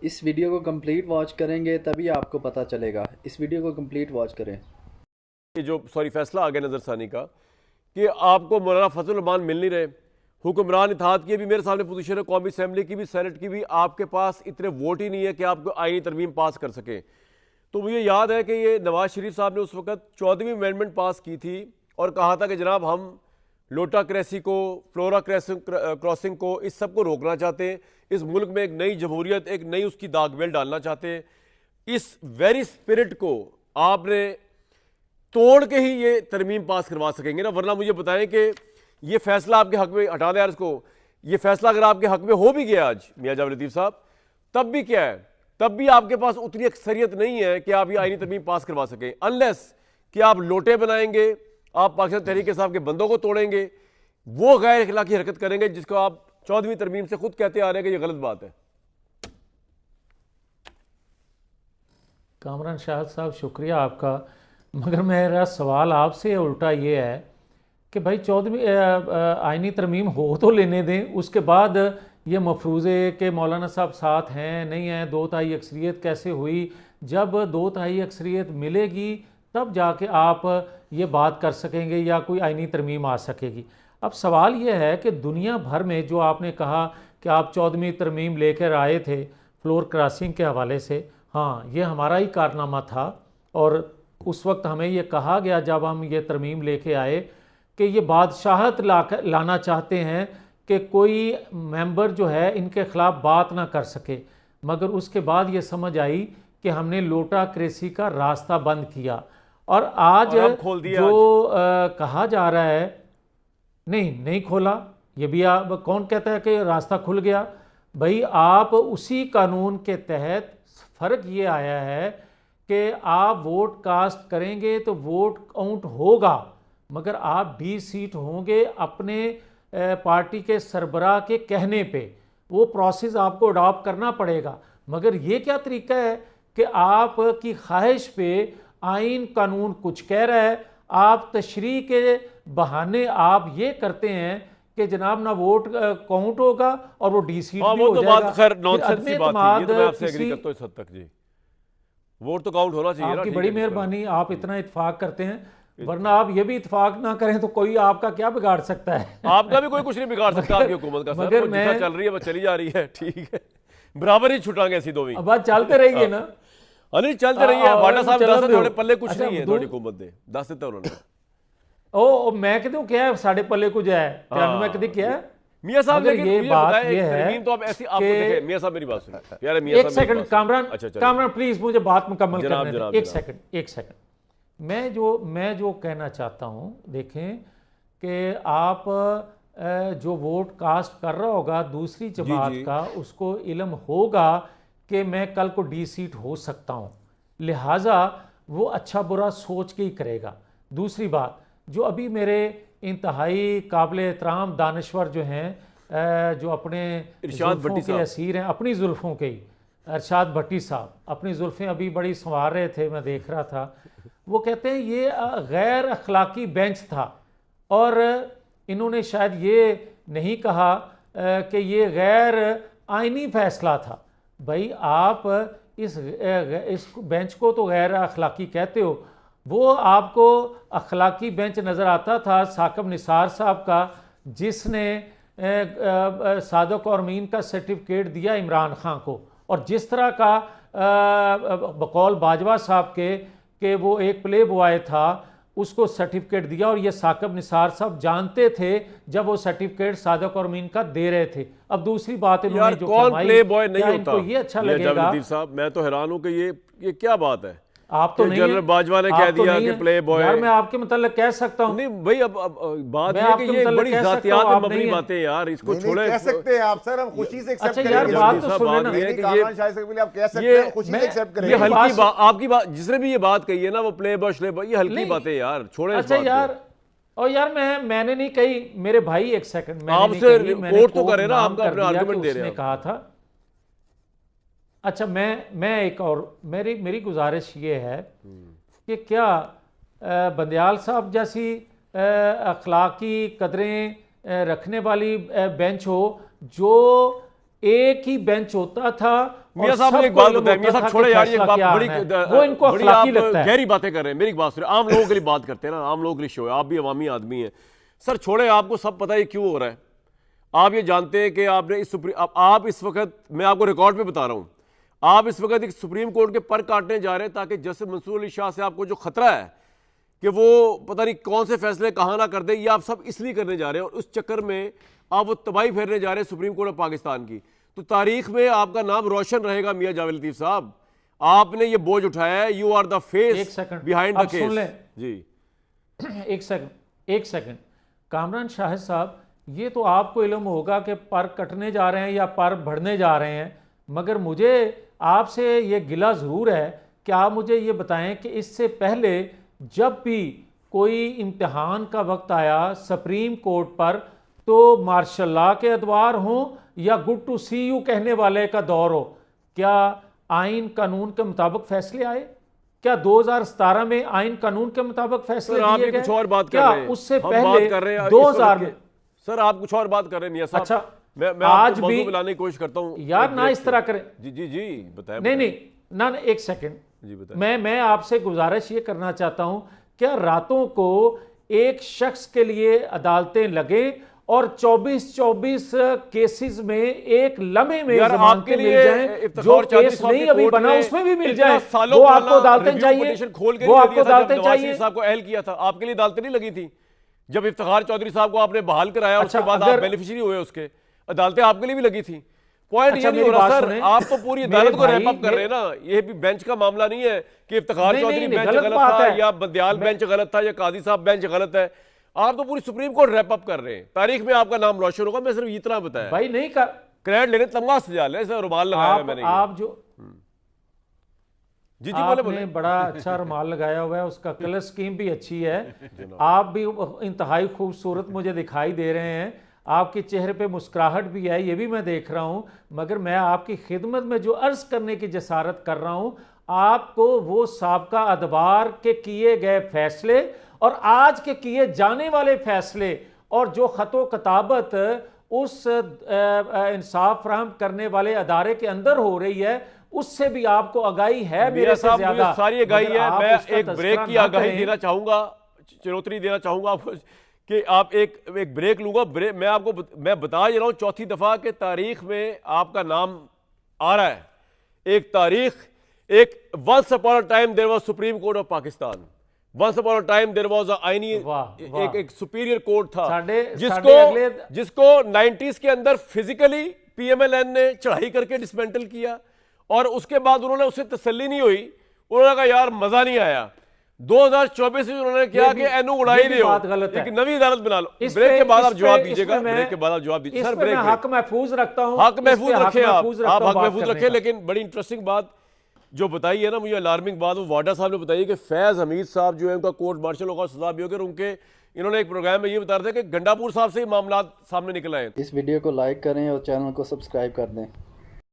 اس video کو complete watch کریں گے تبھی آپ کو پتہ چلے گا. اس ویڈیو کو کمپلیٹ واچ کریں. جو فیصلہ آ گیا نظر ثانی کا کہ آپ کو مولانا فضل الرحمان مل نہیں رہے. حکمران اتحاد کی بھی میرے سامنے پوزیشن ہے, قومی اسمبلی کی بھی, سینٹ کی بھی, آپ کے پاس اتنے ووٹ ہی نہیں ہے کہ آپ کو آئینی ترمیم پاس کر سکیں. تو مجھے یاد ہے کہ یہ نواز شریف صاحب نے اس وقت 14ویں امینڈمنٹ پاس کی تھی اور کہا تھا کہ جناب ہم لوٹا کریسی کو, فلورا کراسنگ کو, اس سب کو روکنا چاہتے ہیں. اس ملک میں ایک نئی جمہوریت, ایک نئی اس کی داغ بیل ڈالنا چاہتے ہیں. اس ویری اسپرٹ کو آپ نے توڑ کے ہی یہ ترمیم پاس کروا سکیں گے نا. ورنہ مجھے بتائیں کہ یہ فیصلہ آپ کے حق میں, ہٹا دیں یار اس کو, یہ فیصلہ اگر آپ کے حق میں ہو بھی گیا آج میاں جعفر لطیف صاحب, تب بھی کیا ہے, تب بھی آپ کے پاس اتنی اکثریت نہیں ہے کہ آپ یہ آئینی ترمیم پاس کروا سکیں, انلیس کہ آپ لوٹے بنائیں گے, آپ پاکستان تحریک صاحب کے بندوں کو توڑیں گے, وہ غیر اخلاقی حرکت کریں گے جس کو آپ 14ویں ترمیم سے خود کہتے آ رہے ہیں کہ یہ غلط بات ہے. کامران شاہد صاحب شکریہ آپ کا, مگر میرا سوال آپ سے الٹا یہ ہے کہ بھائی 14ویں آئینی ترمیم ہو تو لینے دیں, اس کے بعد یہ مفروضے کہ مولانا صاحب ساتھ ہیں نہیں ہیں, 2/3 اکثریت کیسے ہوئی؟ جب 2/3 اکثریت ملے گی تب جا کے آپ یہ بات کر سکیں گے یا کوئی آئینی ترمیم آ سکے گی. اب سوال یہ ہے کہ دنیا بھر میں جو آپ نے کہا کہ آپ 14ویں ترمیم لے کر آئے تھے فلور کراسنگ کے حوالے سے, ہاں یہ ہمارا ہی کارنامہ تھا, اور اس وقت ہمیں یہ کہا گیا جب ہم یہ ترمیم لے کے آئے کہ یہ بادشاہت لانا چاہتے ہیں کہ کوئی ممبر جو ہے ان کے خلاف بات نہ کر سکے. مگر اس کے بعد یہ سمجھ آئی کہ ہم نے لوٹا کریسی کا راستہ بند کیا, اور آج جو کہا جا رہا ہے نہیں کھولا, یہ بھی کون کہتا ہے کہ راستہ کھل گیا؟ بھائی آپ اسی قانون کے تحت, فرق یہ آیا ہے کہ آپ ووٹ کاسٹ کریں گے تو ووٹ کاؤنٹ ہوگا, مگر آپ 20 سیٹ ہوں گے اپنے پارٹی کے سربراہ کے کہنے پہ, وہ پروسیس آپ کو اڈاپٹ کرنا پڑے گا. مگر یہ کیا طریقہ ہے کہ آپ کی خواہش پہ آئین قانون کچھ کہہ رہا ہے, آپ تشریح کے بہانے آپ یہ کرتے ہیں کہ جناب نہ ووٹ کاؤنٹ ہوگا اور وہ ڈی سیٹ بھی ہو جائے گا. وہ تو بات خیر نانسنس سی بات ہے, یہ تو میں آپ سے ایگری کرتا ہوں اس حد تک. جی ووٹ تو کاؤنٹ ہونا چاہیے. آپ کی بڑی مہربانی, آپ اتنا اتفاق کرتے ہیں, ورنہ آپ یہ بھی اتفاق نہ کریں تو کوئی آپ کا کیا بگاڑ سکتا ہے؟ آپ کا بھی کوئی کچھ نہیں بگاڑ سکتا آپ کی حکومت کا. سر جتنا چل رہی ہے وہ چلی جا رہی ہے, ٹھیک ہے, برابر ہی چھٹا گے ایسی دوویں. اب بات چلتے رہیے نا. نہیں چلتے رہی ہے. واٹا صاحب 10 تھوڑے پلے کچھ نہیں ہے تھوڑی حکومت نے 10 دیتا انہوں نے. او میں کہتا ہوں کیا ہے ساڑھے پلے کچھ ہے, میں کہتے کیا ہے میاں صاحب, لیکن یہ بات یہ ہے تو آپ ایسی آپ کو دیکھیں. میاں صاحب میری بات سنیں یار, ایک سیکنڈ کامران پلیز مجھے بات مکمل کرنے دیں. ایک سیکنڈ میں جو کہنا چاہتا ہوں, دیکھیں کہ آپ جو ووٹ کاسٹ کر رہا ہوگا دوسری جماعت کا, اس کو علم ہوگا کہ میں کل کو ڈی سیٹ ہو سکتا ہوں, لہٰذا وہ اچھا برا سوچ کے ہی کرے گا. دوسری بات, جو ابھی میرے انتہائی قابل احترام دانشور جو ہیں, جو اپنے زلفوں کے اسیر ہیں, اپنی زلفوں کے ہی, ارشاد بھٹی صاحب اپنی زلفیں ابھی بڑی سنوار رہے تھے, میں دیکھ رہا تھا, وہ کہتے ہیں یہ غیر اخلاقی بینچ تھا, اور انہوں نے شاید یہ نہیں کہا کہ یہ غیر آئینی فیصلہ تھا. بھائی آپ اس بینچ کو تو غیر اخلاقی کہتے ہو, وہ آپ کو اخلاقی بینچ نظر آتا تھا ثاقب نثار صاحب کا, جس نے صادق اور امین کا سرٹیفکیٹ دیا عمران خان کو, اور جس طرح کا بقول باجوہ صاحب کے کہ وہ ایک پلے بوائے تھا, اس کو سرٹیفکیٹ دیا, اور یہ ثاقب نثار صاحب جانتے تھے جب وہ سرٹیفکیٹ صادق اور امین کا دے رہے تھے. اب دوسری بات انہوں نے جو فرمائی, پلے بوائے نہیں کیا ان ہوتا کو یہ اچھا لگے گا؟ میں تو حیران ہوں کہ یہ کیا بات ہے. آپ تو نہیں جنرل باجوہ نے کہہ دیا کہ پلے بوائے. یار میں آپ کے متعلق کہہ سکتا ہوں. نہیں بھائی, اب بات یہ کہ یہ بڑی ذاتیات میں مبنی باتیں یار, اس کو چھوڑیں. کہہ سکتے ہیں آپ سر, ہم خوشی سے ایکسپٹ کریں گے. اچھا یار بات تو سنیں نا. کامران شاہد صاحب آپ کہہ سکتے ہیں, خوشی سے ایکسپٹ کریں گے. یہ ہلکی آپ کی بات, جس نے بھی یہ بات کہی ہے نا, وہ پلے بوائے, یہ ہلکی باتیں یار, چھوڑیں اس بات کو. اچھا یار, اور یار میں نے نہیں کہی, میرے بھائی ایک سیکنڈ, میں آپ سے کوٹ تو کریں نا, آپ کا اپنا آرگومنٹ دے رہے ہیں. کہا تھا. اچھا میں ایک اور میری گزارش یہ ہے کہ کیا بندیال صاحب جیسی اخلاقی قدریں رکھنے والی بینچ ہو, جو ایک ہی بینچ ہوتا تھا میاں صاحب مجھے ایک بات بتائیں، میاں صاحب چھوڑے یار، یہ بات بڑی وہ ان کو اخلاقی لگتا ہے، گہری باتیں کر رہے ہیں، میری بات سنیں، عام لوگوں کے لیے بات کرتے ہیں نا، عام لوگوں کے لیے شو ہے، آپ بھی عوامی آدمی ہیں سر، چھوڑے، آپ کو سب پتہ ہے کیوں ہو رہا ہے، آپ یہ جانتے ہیں کہ آپ نے آپ اس وقت، میں آپ کو ریکارڈ پہ بتا رہا ہوں، آپ اس وقت ایک سپریم کورٹ کے پر کاٹنے جا رہے ہیں تاکہ جسٹس منصور علی شاہ سے آپ کو جو خطرہ ہے کہ وہ پتہ نہیں کون سے فیصلے کہاں نہ کر دے، یہ آپ سب اس لیے کرنے جا رہے ہیں، اور اس چکر میں آپ وہ تباہی پھیرنے جا رہے ہیں سپریم کورٹ آف پاکستان کی. تو تاریخ میں آپ کا نام روشن رہے گا میاں جاوید لطیف صاحب، آپ نے یہ بوجھ اٹھایا ہے، you are the face behind the case. جی ایک سیکنڈ کامران شاہد صاحب، یہ تو آپ کو علم ہوگا کہ پر کٹنے جا رہے ہیں یا پر بڑھنے جا رہے ہیں، مگر مجھے آپ سے یہ گلہ ضرور ہے کہ آپ مجھے یہ بتائیں کہ اس سے پہلے جب بھی کوئی امتحان کا وقت آیا سپریم کورٹ پر تو مارشل لاء کے ادوار ہوں یا گڈ ٹو سی یو کہنے والے کا دور ہو، کیا آئین قانون کے مطابق فیصلے آئے؟ کیا 2017 میں آئین قانون کے مطابق فیصلے دیے گئے؟ کچھ اور بات کر کیا رہے ہیں، اس سے ہم پہلے بات کر رہے ہیں 2000 میں؟ سر آپ کچھ اور بات کر رہے ہیں میاں صاحب. اچھا میں آج آپ کو بھی موضوع ملانے کی کوشش کرتا ہوں یار، نہ اس طرح کریں. جی بتائیں. نہیں ایک سیکنڈ، جی بتائیں. میں آپ سے گزارش یہ کرنا چاہتا ہوں، کیا راتوں کو ایک شخص کے لیے عدالتیں لگیں اور 24 کیسز میں ایک لمحے میں ضمانتیں مل جائیں، جو کیس نہیں ابھی بنا اس میں بھی مل جائیں، وہ آپ کو عدالتیں چاہیے، وہ آپ کو عدالتیں چاہیے. صاحب کو اہل کیا تھا، آپ کے لیے عدالتیں نہیں لگی تھیں جب افتخار چودھری صاحب کو آپ نے بحال کرایا، اس کے بعد آپ بینیفیشری ہوئے، اس کے عدالتیں آپ کے لیے بھی لگی تھیں. پوائنٹ یہ نہیں ہو رہا سر، آپ تو پوری عدالت کو ریپ اپ کر رہے ہیں نا، یہ بھی بینچ کا معاملہ نہیں ہے کہ افتخار چودھری بینچ غلط تھا یا بدیال بینچ غلط تھا یا قاضی صاحب بینچ غلط ہے، آپ تو پوری سپریم کورٹ ریپ اپ کر رہے ہیں. تاریخ میں آپ کا نام روشن ہوگا. میں صرف اتنا بتایا بھائی نہیں کر کریڈٹ لینے تمغہ سجا لیں، ایسا رومال لگایا ہے میں نے. آپ جو جی آپ نے بڑا اچھا رومال لگایا ہوا ہے، اس کا کلر سکیم بھی اچھی ہے، آپ بھی انتہائی خوبصورت مجھے دکھائی دے رہے ہیں، آپ کے چہرے پہ مسکراہٹ بھی ہے، یہ بھی میں دیکھ رہا ہوں، مگر میں آپ کی خدمت میں جو عرض کرنے کی جسارت کر رہا ہوں، آپ کو وہ سابقہ ادوار کے کیے گئے فیصلے اور آج کے کیے جانے والے فیصلے اور جو خط و کتابت اس انصاف فراہم کرنے والے ادارے کے اندر ہو رہی ہے، اس سے بھی آپ کو آگاہی ہے میرے سے زیادہ. مجھے ساری آگاہی ہے. میں ایک بریک کی آگاہی دینا چاہوں گا، چنوتری دینا چاہوں گا کہ آپ ایک بریک لوں گا. میں آپ کو میں بتا رہا ہوں چوتھی دفعہ کہ تاریخ میں آپ کا نام آ رہا ہے. ایک تاریخ، ایک once upon a time there was Supreme Court of Pakistan. Once upon a time there was a آئینی ایک سپیریئر کورٹ تھا جس کو 90s کے اندر فزیکلی پی ایم ایل این نے چڑھائی کر کے ڈسمینٹل کیا، اور اس کے بعد انہوں نے اسے تسلی نہیں ہوئی، انہوں نے کہا یار مزہ نہیں آیا. 2024 میں انہوں نے کیا کہ اینو اڑائی دے ہو، ایک نوی عدالت بنا لو. بریک کے بعد آپ جواب دیجیے گا، بریک کے بعد آپ جواب دیجیے. سر بریک، حق محفوظ رکھتا ہوں، حق محفوظ رکھیں، آپ حق محفوظ رکھیں. لیکن بڑی انٹرسٹنگ بات جو بتائی ہے نا مجھے، الارمنگ بات، وہ واڈا صاحب نے بتائی کہ فیض حمید صاحب جو ہے ان کا کورٹ مارشل ہوگا، سزا بھی ہوگی، اور ان کے انہوں نے ایک پروگرام میں یہ بتا رہے تھے کہ گنڈا پور صاحب سے معاملات سامنے نکل آئے. اس ویڈیو کو لائک کریں اور چینل کو سبسکرائب کر دیں.